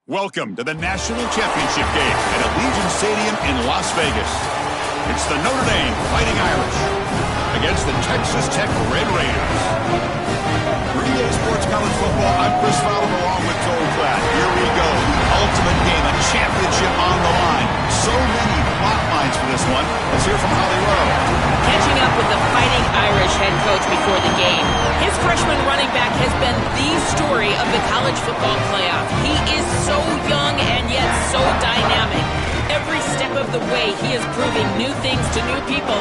Welcome to the National Championship game at Allegiant Stadium in Las Vegas. It's the Notre Dame Fighting Irish against the Texas Tech Red Raiders. For EA Sports College Football, I'm Chris Fowler along with Joel Klatt. Here we go, the ultimate game, a championship on the line. So many plot lines for this one. Let's hear from Holly Rowe. Catching up with the Fighting Irish head coach before the game. His freshman running back has been the story of the college football playoff. He is so young and yet so dynamic. Every step of the way, he is proving new things to new people,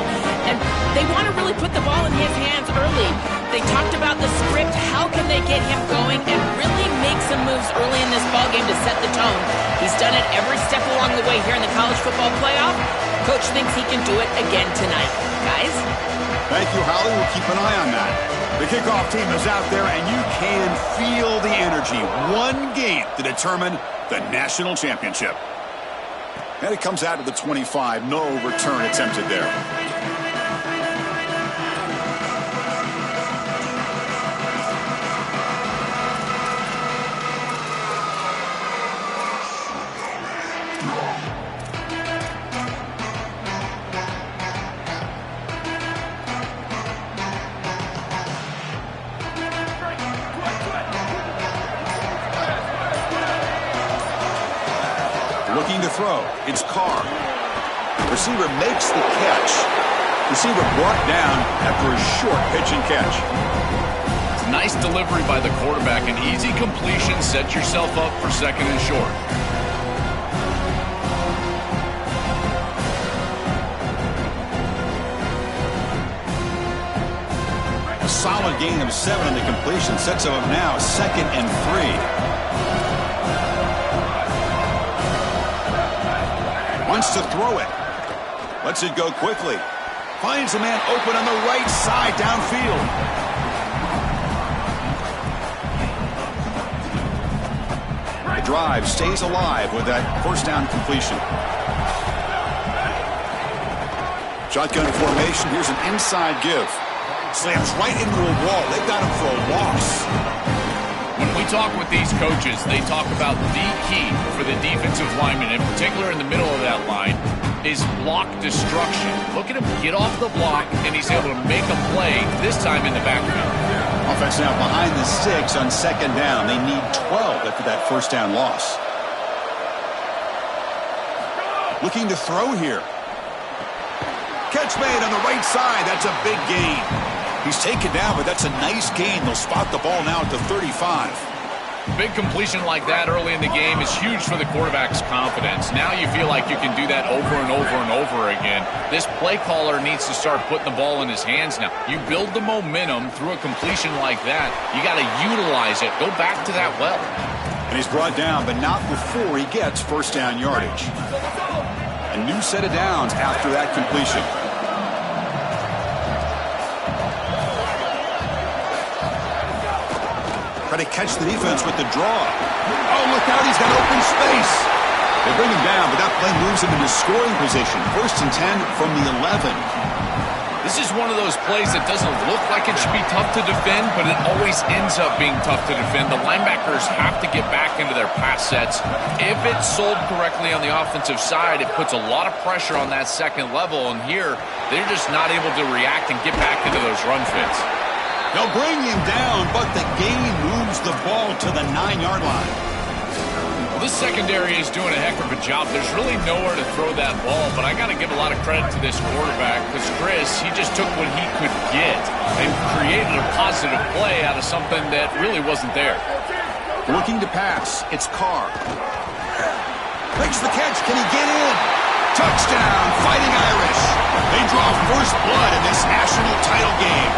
and they want to really put the ball in his hands early. They talked about the script. How can they get him going and really make some moves early in this ballgame to set the tone? He's done it every step along the way here in the college football playoff. Coach thinks he can do it again tonight. Guys? Thank you, Holly. We'll keep an eye on that. The kickoff team is out there, and you can feel the energy. One game to determine the national championship. And it comes out of the 25. No return attempted there. Looking to throw. It's Carr. Receiver makes the catch. Receiver brought down after a short pitch and catch. Nice delivery by the quarterback. An easy completion. Set yourself up for second and short. A solid gain of 7 on the completion. Sets him up now second and 3. Wants to throw it. Lets it go quickly. Finds a man open on the right side downfield. The drive stays alive with that first down completion. Shotgun formation. Here's an inside give. Slams right into a wall. They've got him for a loss. When we talk with these coaches, they talk about the key for the defensive lineman, in particular in the middle of that line, is block destruction. Look at him get off the block, and he's able to make a play, this time in the backfield. Offense now behind the 6 on second down. They need 12 after that first down loss. Looking to throw here. Catch made on the right side. That's a big gain. He's taken down, but that's a nice gain. They'll spot the ball now at the 35. Big completion like that early in the game is huge for the quarterback's confidence. Now you feel like you can do that over and over and over again. This play caller needs to start putting the ball in his hands now. You build the momentum through a completion like that. You got to utilize it. Go back to that well. And he's brought down, but not before he gets first down yardage. A new set of downs after that completion. Try to catch the defense with the draw. Oh, look out, he's got open space. They bring him down, but that play moves him into scoring position. First and 10 from the 11. This is one of those plays that doesn't look like it should be tough to defend, but it always ends up being tough to defend. The linebackers have to get back into their pass sets. If it's sold correctly on the offensive side, it puts a lot of pressure on that second level, and here, they're just not able to react and get back into those run fits. They'll bring him down, but the gain moves the ball to the 9-yard line. Well, this secondary is doing a heck of a job. There's really nowhere to throw that ball, but I got to give a lot of credit to this quarterback because Chris, he just took what he could get and created a positive play out of something that really wasn't there. Looking to pass. It's Carr. Makes the catch. Can he get in? Touchdown, Fighting Irish. They draw first blood in this national title game.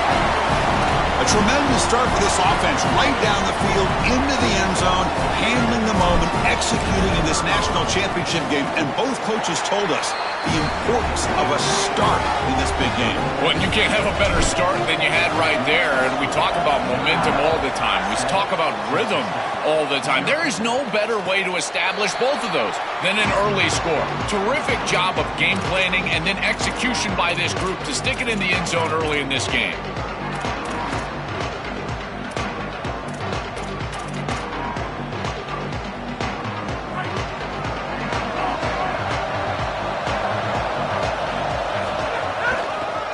A tremendous start for this offense, right down the field, into the end zone, handling the moment, executing in this national championship game. And both coaches told us the importance of a start in this big game. Well, you can't have a better start than you had right there. And we talk about momentum all the time. We talk about rhythm all the time. There is no better way to establish both of those than an early score. Terrific job of game planning and then execution by this group to stick it in the end zone early in this game.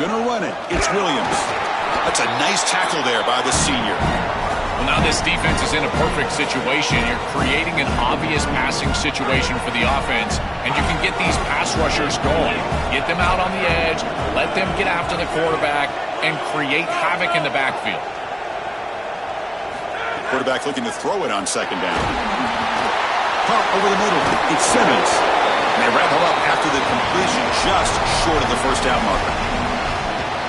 Gonna run it. It's Williams. That's a nice tackle there by the senior. Well, now this defense is in a perfect situation. You're creating an obvious passing situation for the offense, and you can get these pass rushers going. Get them out on the edge, let them get after the quarterback, and create havoc in the backfield. Quarterback looking to throw it on second down. Caught over the middle. It's Simmons. And they wrap him up after the completion just short of the first down marker.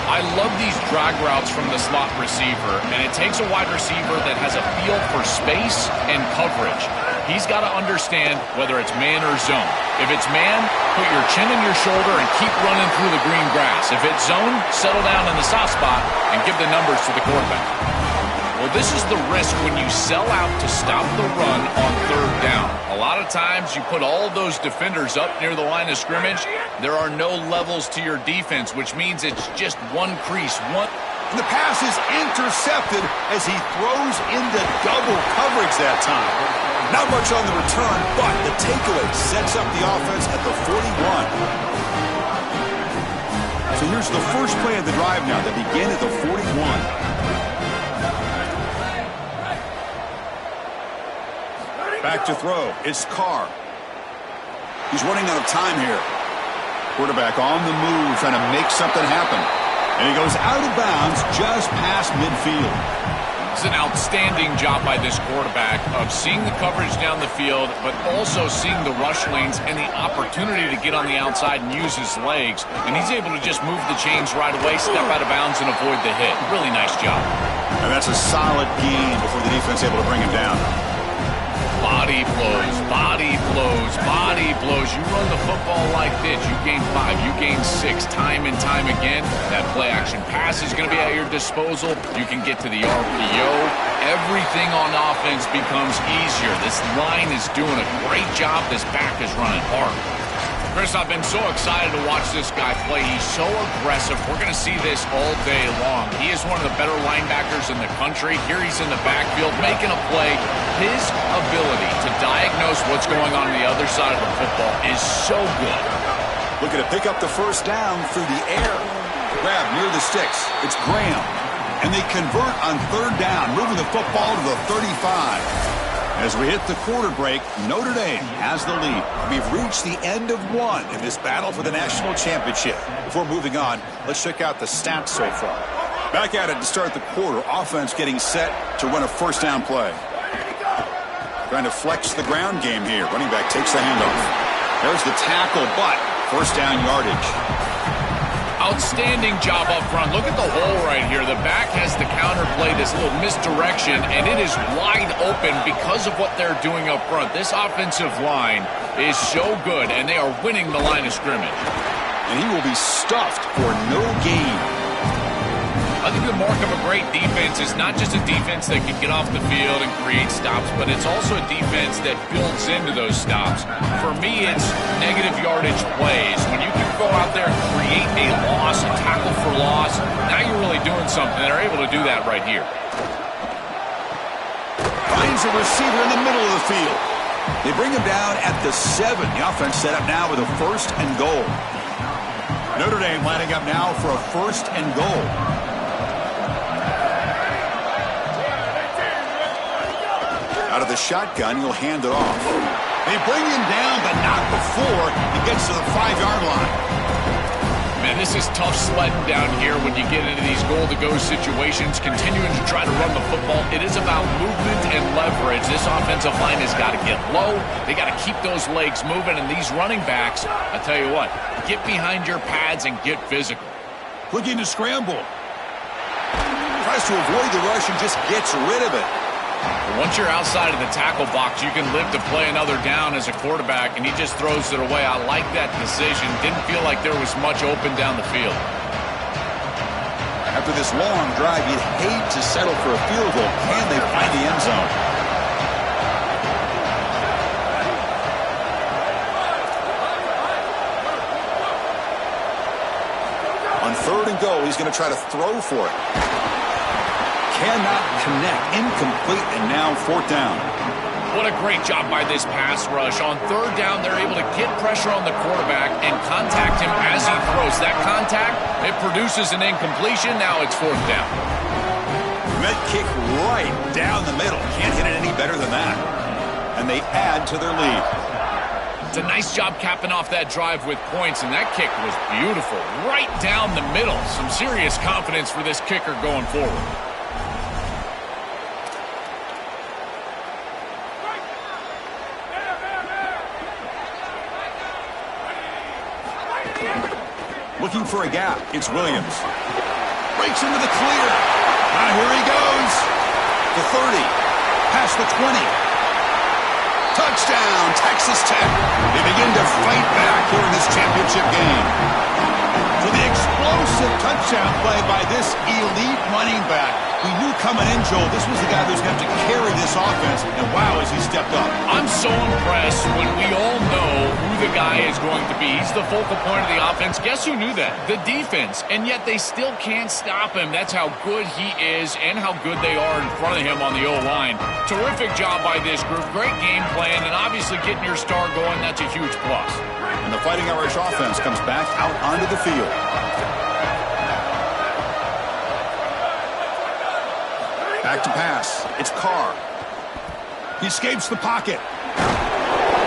I love these drag routes from the slot receiver, and it takes a wide receiver that has a feel for space and coverage. He's got to understand whether it's man or zone. If it's man, put your chin in your shoulder and keep running through the green grass. If it's zone, settle down in the soft spot and give the numbers to the quarterback. Well, this is the risk when you sell out to stop the run on third down. A lot of times you put all those defenders up near the line of scrimmage. There are no levels to your defense, which means it's just one crease. And the pass is intercepted as he throws into double coverage that time. Not much on the return, but the takeaway sets up the offense at the 41. So here's the first play of the drive now that began at the 41. Back to throw. It's Carr. He's running out of time here. Quarterback on the move, trying to make something happen. And he goes out of bounds just past midfield. It's an outstanding job by this quarterback of seeing the coverage down the field, but also seeing the rush lanes and the opportunity to get on the outside and use his legs. And he's able to just move the chains right away, step out of bounds, and avoid the hit. Really nice job. And that's a solid gain before the defense able to bring him down. Body blows, body blows, body blows. You run the football like this, you gain 5, you gain 6, time and time again. That play-action pass is going to be at your disposal. You can get to the RPO. Everything on offense becomes easier. This line is doing a great job. This back is running hard. Chris, I've been so excited to watch this guy play. He's so aggressive. We're going to see this all day long. He is one of the better linebackers in the country. Here he's in the backfield making a play. His ability to diagnose what's going on the other side of the football is so good. Looking to pick up the first down through the air. Grab near the sticks. It's Graham. And they convert on third down, moving the football to the 35. As we hit the quarter break, Notre Dame has the lead. We've reached the end of one in this battle for the national championship. Before moving on, let's check out the stats so far. Back at it to start the quarter. Offense getting set to run a first down play. Trying to flex the ground game here. Running back takes the handoff. There's the tackle, but first down yardage. Outstanding job up front. Look at the hole right here. The back has the counterplay, this little misdirection, and it is wide open because of what they're doing up front. This offensive line is so good, and they are winning the line of scrimmage. And he will be stuffed for no gain. I think the mark of a great defense is not just a defense that can get off the field and create stops, but it's also a defense that builds into those stops. For me, it's negative yardage plays. When you can go out there and create a loss, a tackle for loss, now you're really doing something. They're able to do that right here. Finds a receiver in the middle of the field. They bring him down at the 7. The offense set up now with a first and goal. Notre Dame lining up now for a first and goal. Out of the shotgun, he'll hand it off. They bring him down, but not before he gets to the 5-yard line. Man, this is tough sledding down here when you get into these goal-to-go situations, continuing to try to run the football. It is about movement and leverage. This offensive line has got to get low. They got to keep those legs moving, and these running backs, I tell you what, get behind your pads and get physical. Looking to scramble. Tries to avoid the rush and just gets rid of it. Once you're outside of the tackle box, you can live to play another down as a quarterback, and he just throws it away. I like that decision. Didn't feel like there was much open down the field. After this long drive, you'd hate to settle for a field goal. Can they find the end zone? On third and goal, he's going to try to throw for it. Cannot connect. Incomplete, and now fourth down. What a great job by this pass rush. On third down, they're able to get pressure on the quarterback and contact him as he throws. That contact, it produces an incompletion. Now it's fourth down. Met kick right down the middle. Can't hit it any better than that. And they add to their lead. It's a nice job capping off that drive with points, and that kick was beautiful. Right down the middle. Some serious confidence for this kicker going forward. Looking for a gap. It's Williams. Breaks into the clear. Now here he goes. The 30. Past the 20. Touchdown, Texas Tech. They begin to fight back here in this championship game. For the explosive touchdown play by this elite running back. We knew coming in, Joel, this was the guy who's going to have to carry this offense, and wow, has he stepped up. I'm so impressed when we all know who the guy is going to be. He's the focal point of the offense. Guess who knew that? The defense. And yet they still can't stop him. That's how good he is and how good they are in front of him on the O-line. Terrific job by this group. Great game plan, and obviously getting your star going, that's a huge plus. And the Fighting Irish offense comes back out onto the field. Back to pass. It's Carr. He escapes the pocket.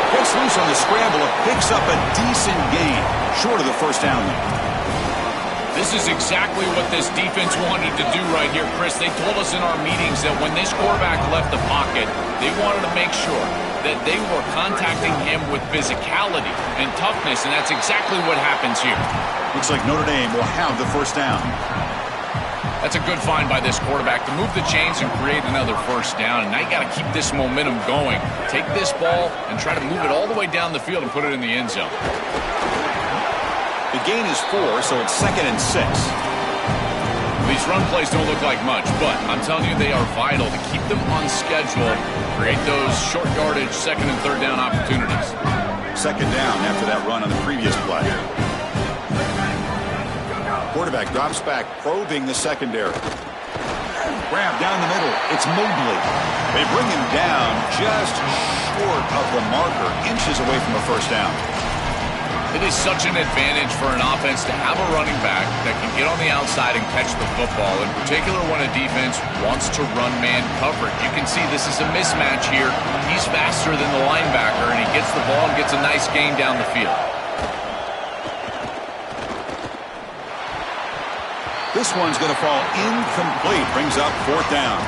Gets loose on the scramble and picks up a decent gain, short of the first down. This is exactly what this defense wanted to do right here, Chris. They told us in our meetings that when this quarterback left the pocket, they wanted to make sure that they were contacting him with physicality and toughness, and that's exactly what happens here. Looks like Notre Dame will have the first down. That's a good find by this quarterback to move the chains and create another first down. And now you got to keep this momentum going. Take this ball and try to move it all the way down the field and put it in the end zone. The gain is 4, so it's 2nd and 6. These run plays don't look like much, but I'm telling you they are vital to keep them on schedule, create those short yardage 2nd and 3rd down opportunities. 2nd down after that run on the previous play. Quarterback drops back, probing the secondary. Grab down the middle. It's Mobley. They bring him down just short of the marker, inches away from a first down. It is such an advantage for an offense to have a running back that can get on the outside and catch the football, in particular when a defense wants to run man coverage. You can see this is a mismatch here. He's faster than the linebacker, and he gets the ball and gets a nice gain down the field. This one's going to fall incomplete. Brings up 4th down.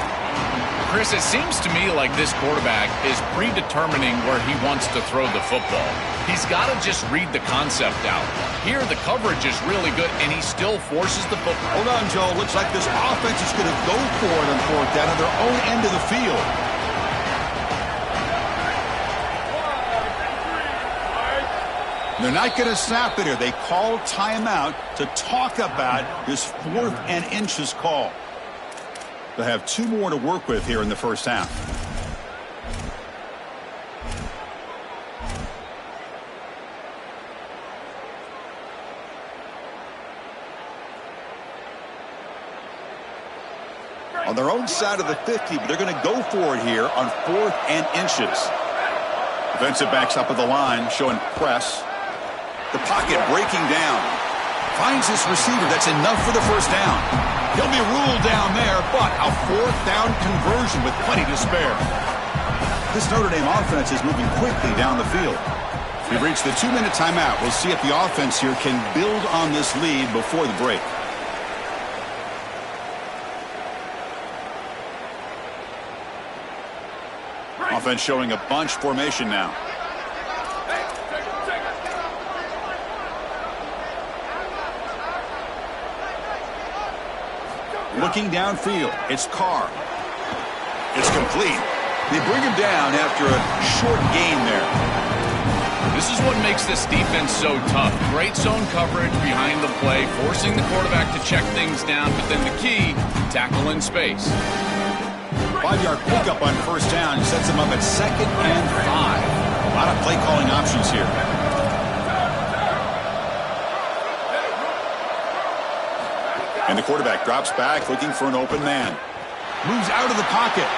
Chris, it seems to me like this quarterback is predetermining where he wants to throw the football. He's got to just read the concept out. Here, the coverage is really good, and he still forces the football. Hold on, Joe. Looks like this offense is going to go for it on 4th down at their own end of the field. They're not going to snap it here. They call timeout to talk about this 4th and inches call. They'll have 2 more to work with here in the first half. On their own side of the 50, but they're going to go for it here on 4th and inches. Defensive backs up at the line, showing press. The pocket breaking down. Finds his receiver. That's enough for the first down. He'll be ruled down there, but a 4th down conversion with plenty to spare. This Notre Dame offense is moving quickly down the field. We've reached the 2-minute timeout. We'll see if the offense here can build on this lead before the break. Offense showing a bunch formation now. Looking downfield, it's Carr. It's complete. They bring him down after a short gain there. This is what makes this defense so tough. Great zone coverage behind the play, forcing the quarterback to check things down, but then the key, tackle in space. 5-yard pickup on first down sets him up at 2nd and 5. A lot of play calling options here. And the quarterback drops back looking for an open man. Moves out of the pocket.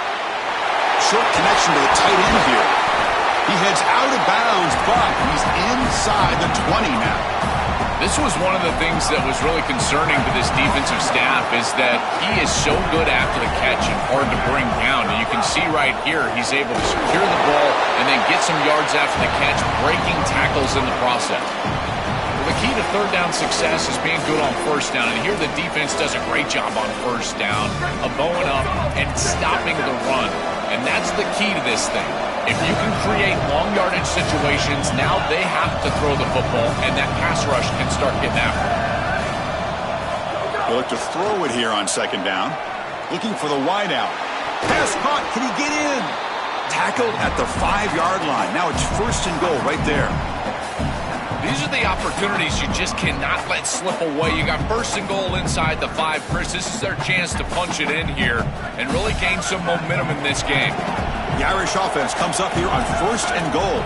short connection to the tight end here. He heads out of bounds, but he's inside the 20 now. This was one of the things that was really concerning to this defensive staff is that he is so good after the catch and hard to bring down. And you can see right here he's able to secure the ball and then get some yards after the catch, breaking tackles in the process. Well, the key to third down success is being good on first down. And here the defense does a great job on first down of bowing up and stopping the run. And that's the key to this thing. If you can create long yardage situations, now they have to throw the football, and that pass rush can start getting after it. They'll look to throw it here on second down. Looking for the wideout. Pass caught. Can he get in? Tackled at the 5-yard line. Now it's first and goal right there. These are the opportunities you just cannot let slip away. You got first and goal inside the 5. Chris, this is their chance to punch it in here and really gain some momentum in this game. The Irish offense comes up here on first and goal.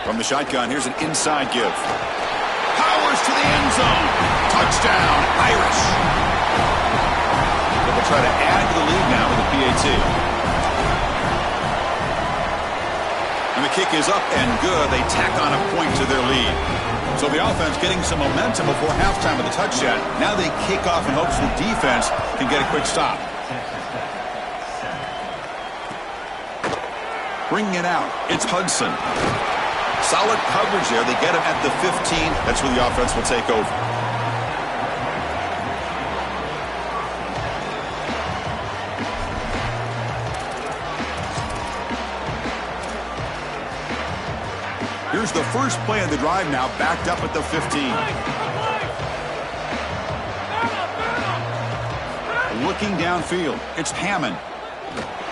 From the shotgun, here's an inside give. Powers to the end zone. Touchdown, Irish. They'll try to add to the lead now with the PAT. And the kick is up and good. They tack on a point to their lead. So the offense getting some momentum before halftime with the touchdown. Now they kick off in hopes the defense can get a quick stop. Bringing it out, it's Hudson. Solid coverage there. They get him at the 15. That's where the offense will take over. Here's the first play of the drive now, backed up at the 15. Looking downfield, it's Hammond.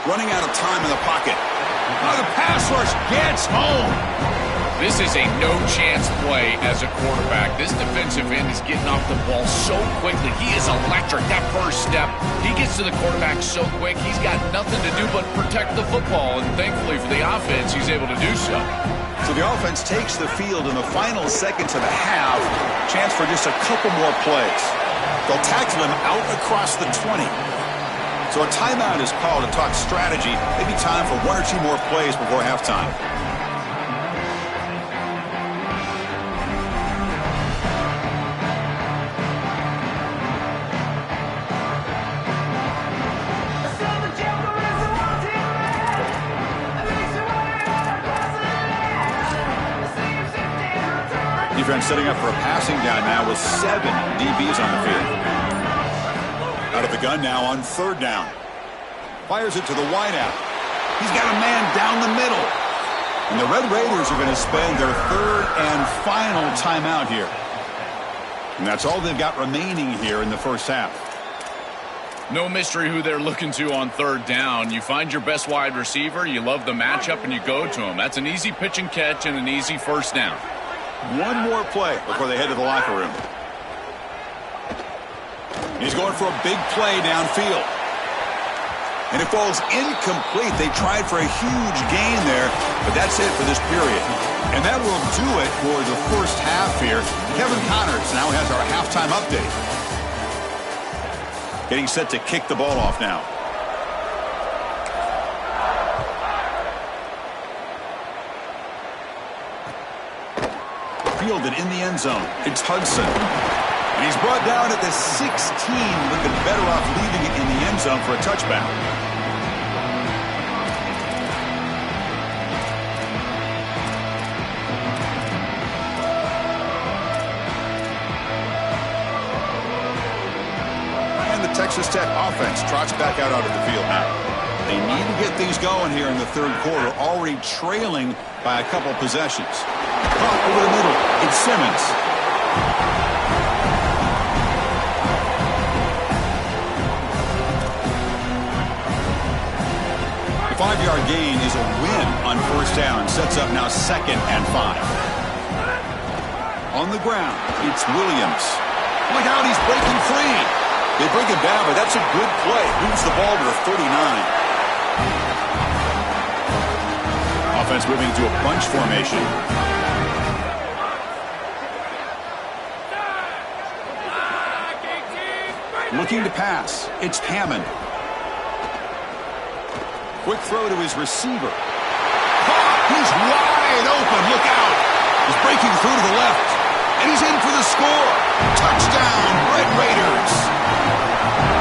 Running out of time in the pocket. Oh, the pass rush gets home. This is a no-chance play as a quarterback. This defensive end is getting off the ball so quickly. He is electric. That first step, he gets to the quarterback so quick, he's got nothing to do but protect the football. And thankfully for the offense, he's able to do so. So the offense takes the field in the final seconds of the half. Chance for just a couple more plays. They'll tackle him out across the 20. So a timeout is called to talk strategy. Maybe time for one or two more plays before halftime. Defense setting up for a passing down now with 7 DBs on the field. Out of the gun now on third down. Fires it to the wideout. He's got a man down the middle. And the Red Raiders are going to spend their third and final timeout here. And that's all they've got remaining here in the first half. No mystery who they're looking to on third down. You find your best wide receiver, you love the matchup, and you go to him. That's an easy pitch and catch and an easy first down. One more play before they head to the locker room. He's going for a big play downfield. And it falls incomplete. They tried for a huge gain there, but that's it for this period. And that will do it for the first half here. Kevin Connors now has our halftime update. Getting set to kick the ball off now. Fielded in the end zone. It's Hudson. And he's brought down at the 16. Looking better off leaving it in the end zone for a touchback. And the Texas Tech offense trots back out onto the field now. They need to get things going here in the third quarter, already trailing by a couple possessions. Caught over the middle. It's Simmons. The 5-yard gain is a win on first down. Sets up now second and 5. On the ground, it's Williams. Look out, he's breaking free. They bring him down, but that's a good play. Moves the ball to the 39. Offense moving to a bunch formation. Looking to pass. It's Hammond. Quick throw to his receiver. He's wide open. Look out. He's breaking through to the left. And he's in for the score. Touchdown, Red Raiders.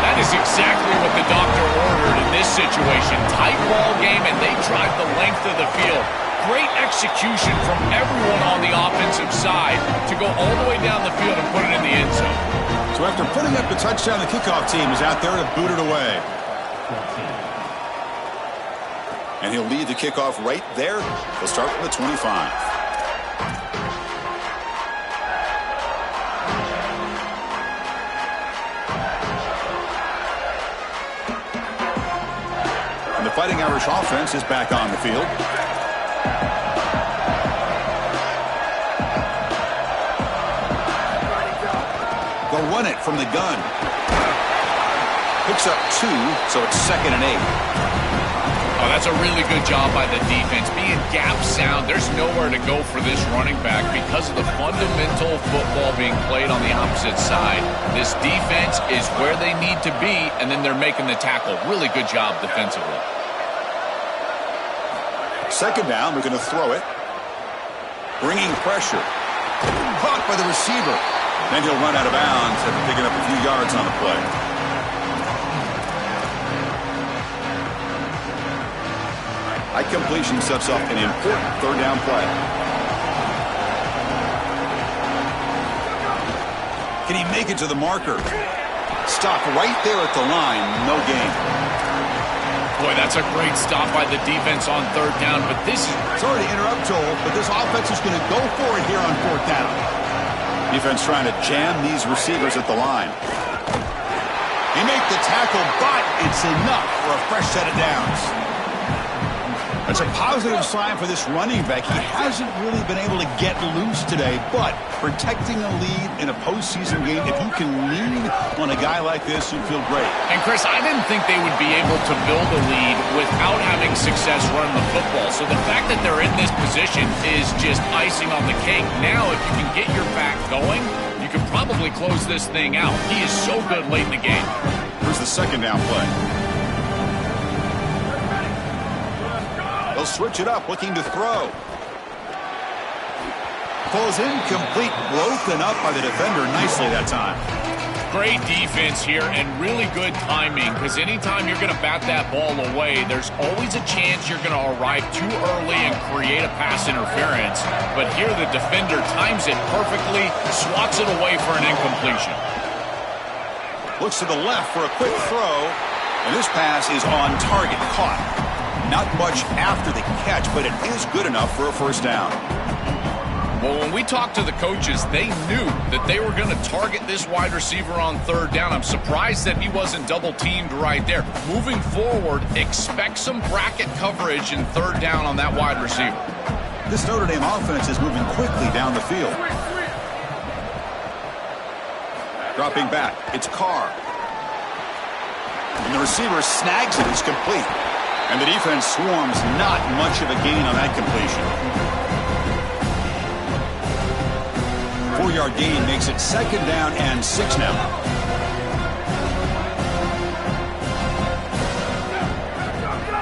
That is exactly what the doctor ordered in this situation. Tight ball game, and they drive the length of the field. Great execution from everyone on the offensive side to go all the way down the field and put it in the end zone. So after putting up the touchdown, the kickoff team is out there to boot it away. And he'll lead the kickoff right there. He'll start from the 25. And the Fighting Irish offense is back on the field. They'll run it from the gun. Picks up 2, so it's 2nd and 8. Oh, that's a really good job by the defense. Being gap sound, there's nowhere to go for this running back because of the fundamental football being played on the opposite side. This defense is where they need to be, and then they're making the tackle. Really good job defensively. 2nd down, we're going to throw it. Bringing pressure. Caught by the receiver. Then he'll run out of bounds after picking up a few yards on the play. High completion sets up an important 3rd down play. Can he make it to the marker? Stop right there at the line. No gain. Boy, that's a great stop by the defense on 3rd down, but this is... Sorry to interrupt, Joel, but this offense is going to go for it here on 4th down. Defense trying to jam these receivers at the line. He made the tackle, but it's enough for a fresh set of downs. That's a positive sign for this running back. He hasn't really been able to get loose today, but protecting a lead in a postseason game, if you can lean on a guy like this, you feel great. And, Chris, I didn't think they would be able to build a lead without having success running the football. So the fact that they're in this position is just icing on the cake. Now, if you can get your back going, you can probably close this thing out. He is so good late in the game. Here's the 2nd down play. They'll switch it up, looking to throw. Falls incomplete, broken up by the defender nicely that time. Great defense here and really good timing, because anytime you're going to bat that ball away, there's always a chance you're going to arrive too early and create a pass interference. But here the defender times it perfectly, swats it away for an incompletion. Looks to the left for a quick throw, and this pass is on target, caught. Not much after the catch, but it is good enough for a 1st down. Well, when we talked to the coaches, they knew that they were going to target this wide receiver on 3rd down. I'm surprised that he wasn't double-teamed right there. Moving forward, expect some bracket coverage in 3rd down on that wide receiver. This Notre Dame offense is moving quickly down the field. Dropping back, it's Carr. And the receiver snags it, it's complete. And the defense swarms, not much of a gain on that completion. 4-yard gain makes it 2nd down and 6 now.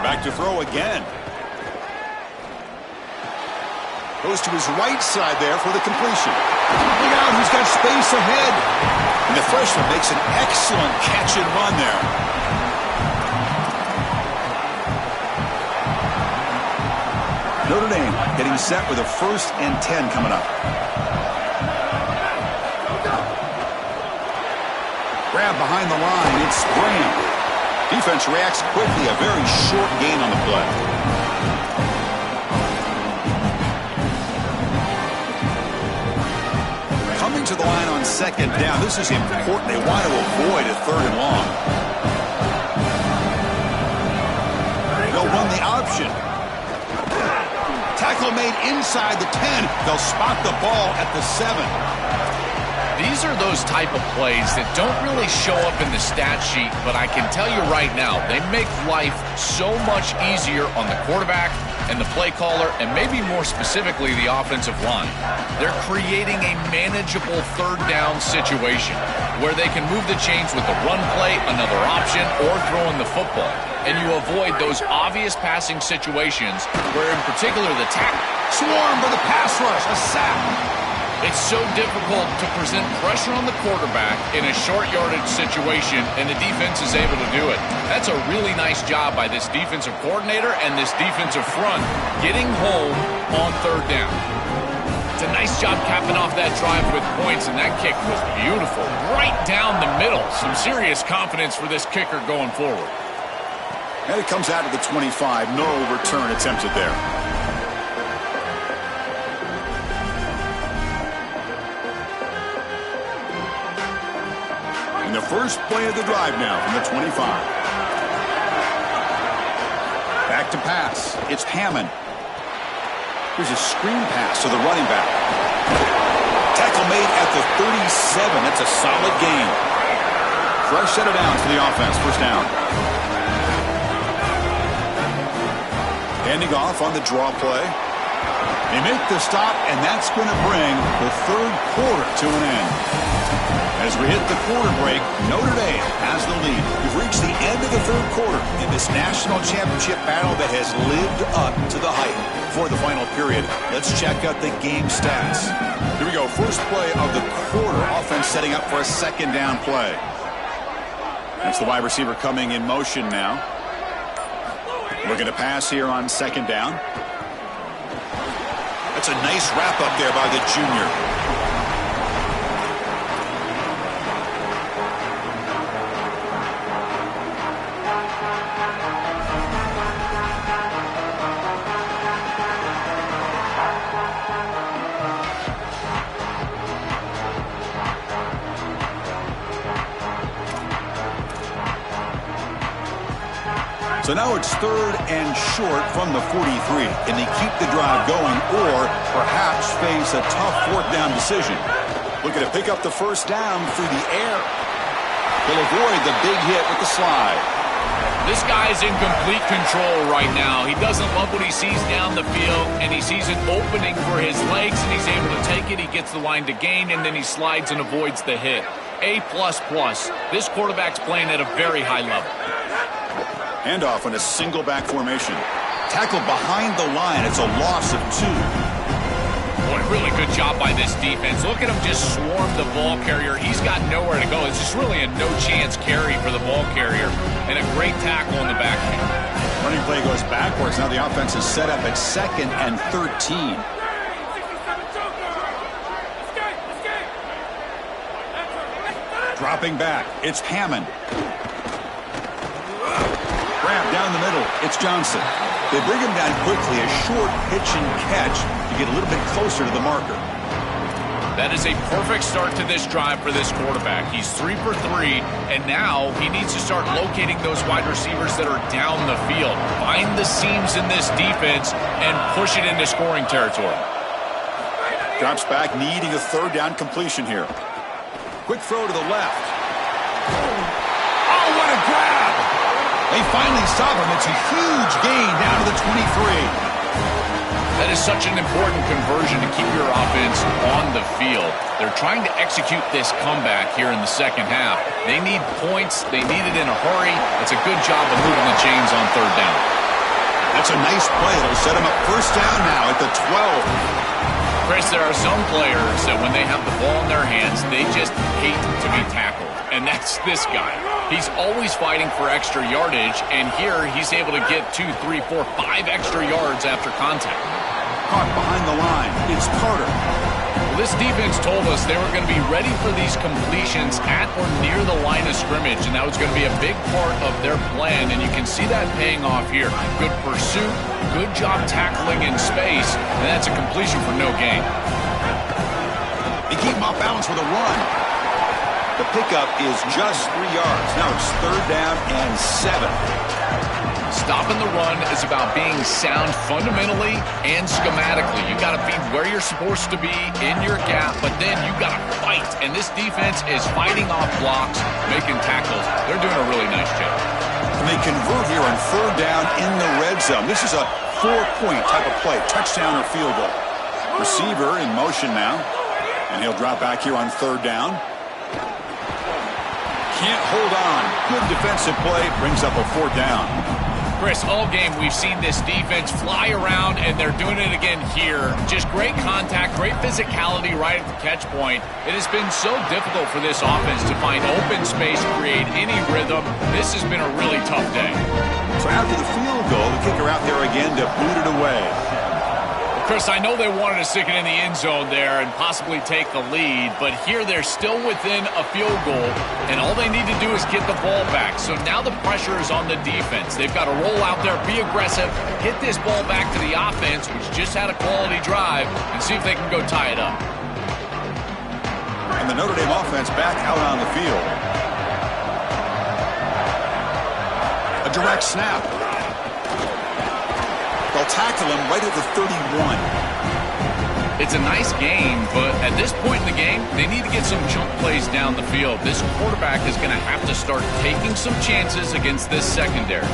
Back to throw again. Goes to his right side there for the completion. Look out, he's got space ahead. And the freshman makes an excellent catch and run there. Notre Dame getting set with a 1st and 10 coming up. Grab behind the line, it's Graham. Defense reacts quickly, a very short gain on the play. Coming to the line on 2nd down, this is important. They want to avoid a 3rd and long. They'll run the option. Tackle made inside the 10. They'll spot the ball at the 7. These are those type of plays that don't really show up in the stat sheet, but I can tell you right now, they make life so much easier on the quarterback and the play caller, and maybe more specifically the offensive line. They're creating a manageable third down situation where they can move the chains with the run play, another option, or throwing the football. And you avoid those obvious passing situations where in particular the tackle. Swarm for the pass rush, a sack. It's so difficult to present pressure on the quarterback in a short yardage situation, and the defense is able to do it. That's a really nice job by this defensive coordinator and this defensive front getting home on third down. It's a nice job capping off that drive with points, and that kick was beautiful. Right down the middle. Some serious confidence for this kicker going forward. And it comes out to the 25. No return attempted there. In the first play of the drive now from the 25. Back to pass. It's Hammond. Here's a screen pass to the running back. Tackle made at the 37. That's a solid gain. Fresh set of downs for the offense. First down. Handing off on the draw play. They make the stop, and that's going to bring the third quarter to an end. As we hit the quarter break, Notre Dame has the lead. We've reached the end of the third quarter in this national championship battle that has lived up to the hype. For the final period, let's check out the game stats. Here we go. First play of the quarter. Offense setting up for a second down play. That's the wide receiver coming in motion now. Looking to pass here on second down. That's a nice wrap up there by the junior. So now it's third and short from the 43. Can they keep the drive going or perhaps face a tough fourth down decision? Looking to pick up the first down through the air. He'll avoid the big hit with the slide. This guy's in complete control right now. He doesn't love what he sees down the field, and he sees an opening for his legs, and he's able to take it. He gets the line to gain, and then he slides and avoids the hit. A++. This quarterback's playing at a very high level. Handoff on a single back formation. Tackle behind the line. It's a loss of 2. Boy, really good job by this defense. Look at him just swarm the ball carrier. He's got nowhere to go. It's just really a no-chance carry for the ball carrier. And a great tackle in the backfield. Running play goes backwards. Now the offense is set up at second and 13. Dropping back. It's Hammond. Grab down the middle. It's Johnson. They bring him down quickly. A short pitch and catch to get a little bit closer to the marker. That is a perfect start to this drive for this quarterback. He's 3 for 3, and now he needs to start locating those wide receivers that are down the field. Find the seams in this defense and push it into scoring territory. Drops back, needing a third down completion here. Quick throw to the left. Oh, what a grab! They finally stop him. It's a huge gain down to the 23. That is such an important conversion to keep your offense on the field. They're trying to execute this comeback here in the second half. They need points. They need it in a hurry. It's a good job of moving the chains on third down. That's a nice play. It'll set them up first down now at the 12. Chris, there are some players that when they have the ball in their hands, they just hate to be tackled. And that's this guy. He's always fighting for extra yardage, and here he's able to get 2, 3, 4, 5 extra yards after contact. Caught behind the line. It's Carter. Well, this defense told us they were going to be ready for these completions at or near the line of scrimmage, and that was going to be a big part of their plan, and you can see that paying off here. Good pursuit, good job tackling in space, and that's a completion for no gain. They keep him off balance with a run. The pickup is just 3 yards. Now it's third down and 7. Stopping the run is about being sound fundamentally and schematically. You got to be where you're supposed to be in your gap, but then you got to fight. And this defense is fighting off blocks, making tackles. They're doing a really nice job. And they convert here on third down in the red zone. This is a 4-point type of play, touchdown or field goal. Receiver in motion now, and he'll drop back here on third down. Can't hold on. Good defensive play. Brings up a fourth down. Chris, all game we've seen this defense fly around, and they're doing it again here. Just great contact, great physicality right at the catch point. It has been so difficult for this offense to find open space, create any rhythm. This has been a really tough day. So after the field goal, the kicker out there again to boot it away. Chris, I know they wanted to stick it in the end zone there and possibly take the lead, but here they're still within a field goal, and all they need to do is get the ball back. So now the pressure is on the defense. They've got to roll out there, be aggressive, get this ball back to the offense, which just had a quality drive, and see if they can go tie it up. And the Notre Dame offense back out on the field. A direct snap. They'll tackle him right at the 31. It's a nice game, but at this point in the game, they need to get some jump plays down the field. This quarterback is going to have to start taking some chances against this secondary.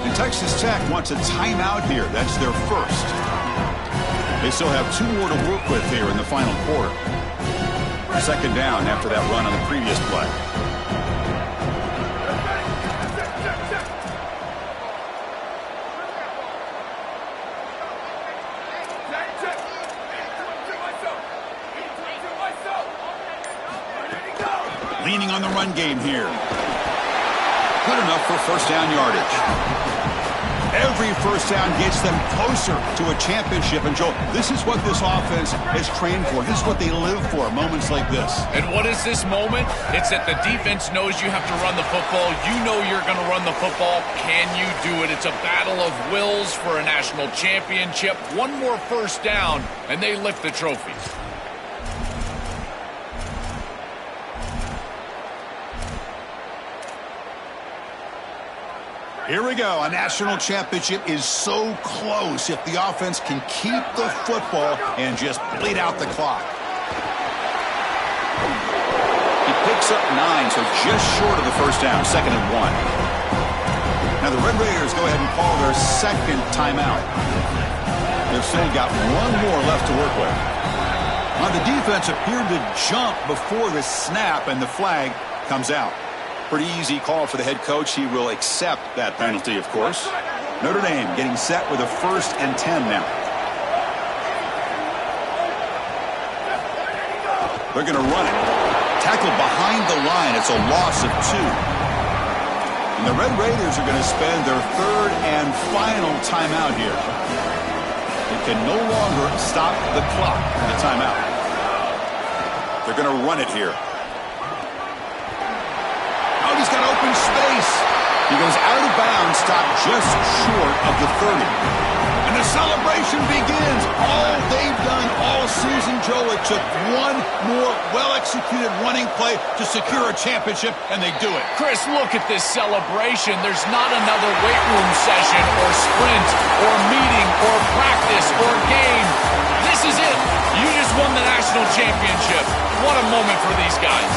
And Texas Tech wants a timeout here. That's their first. They still have 2 more to work with here in the final quarter. Second down after that run on the previous play. Leaning on the run game here. Good enough for first down yardage. Every first down gets them closer to a championship. And Joe, this is what this offense is trained for. This is what they live for, moments like this. And what is this moment? It's that the defense knows you have to run the football. You know you're going to run the football. Can you do it? It's a battle of wills for a national championship. One more first down, and they lift the trophy. Here we go. A national championship is so close if the offense can keep the football and just bleed out the clock. He picks up 9, so just short of the first down, 2nd and 1. Now the Red Raiders go ahead and call their second timeout. They've still got 1 more left to work with. Now the defense appeared to jump before the snap, and the flag comes out. Pretty easy call for the head coach. He will accept that penalty, of course. Notre Dame getting set with a 1st and 10 now. They're going to run it. Tackled behind the line. It's a loss of 2. And the Red Raiders are going to spend their 3rd and final timeout here. They can no longer stop the clock in the timeout. They're going to run it here. He's got open space. He goes out of bounds, stopped just short of the 30. And the celebration begins. All they've done all season, Joe, it took 1 more well-executed running play to secure a championship, and they do it. Chris, look at this celebration. There's not another weight room session or sprint or meeting or practice or game. This is it. You just won the national championship. What a moment for these guys.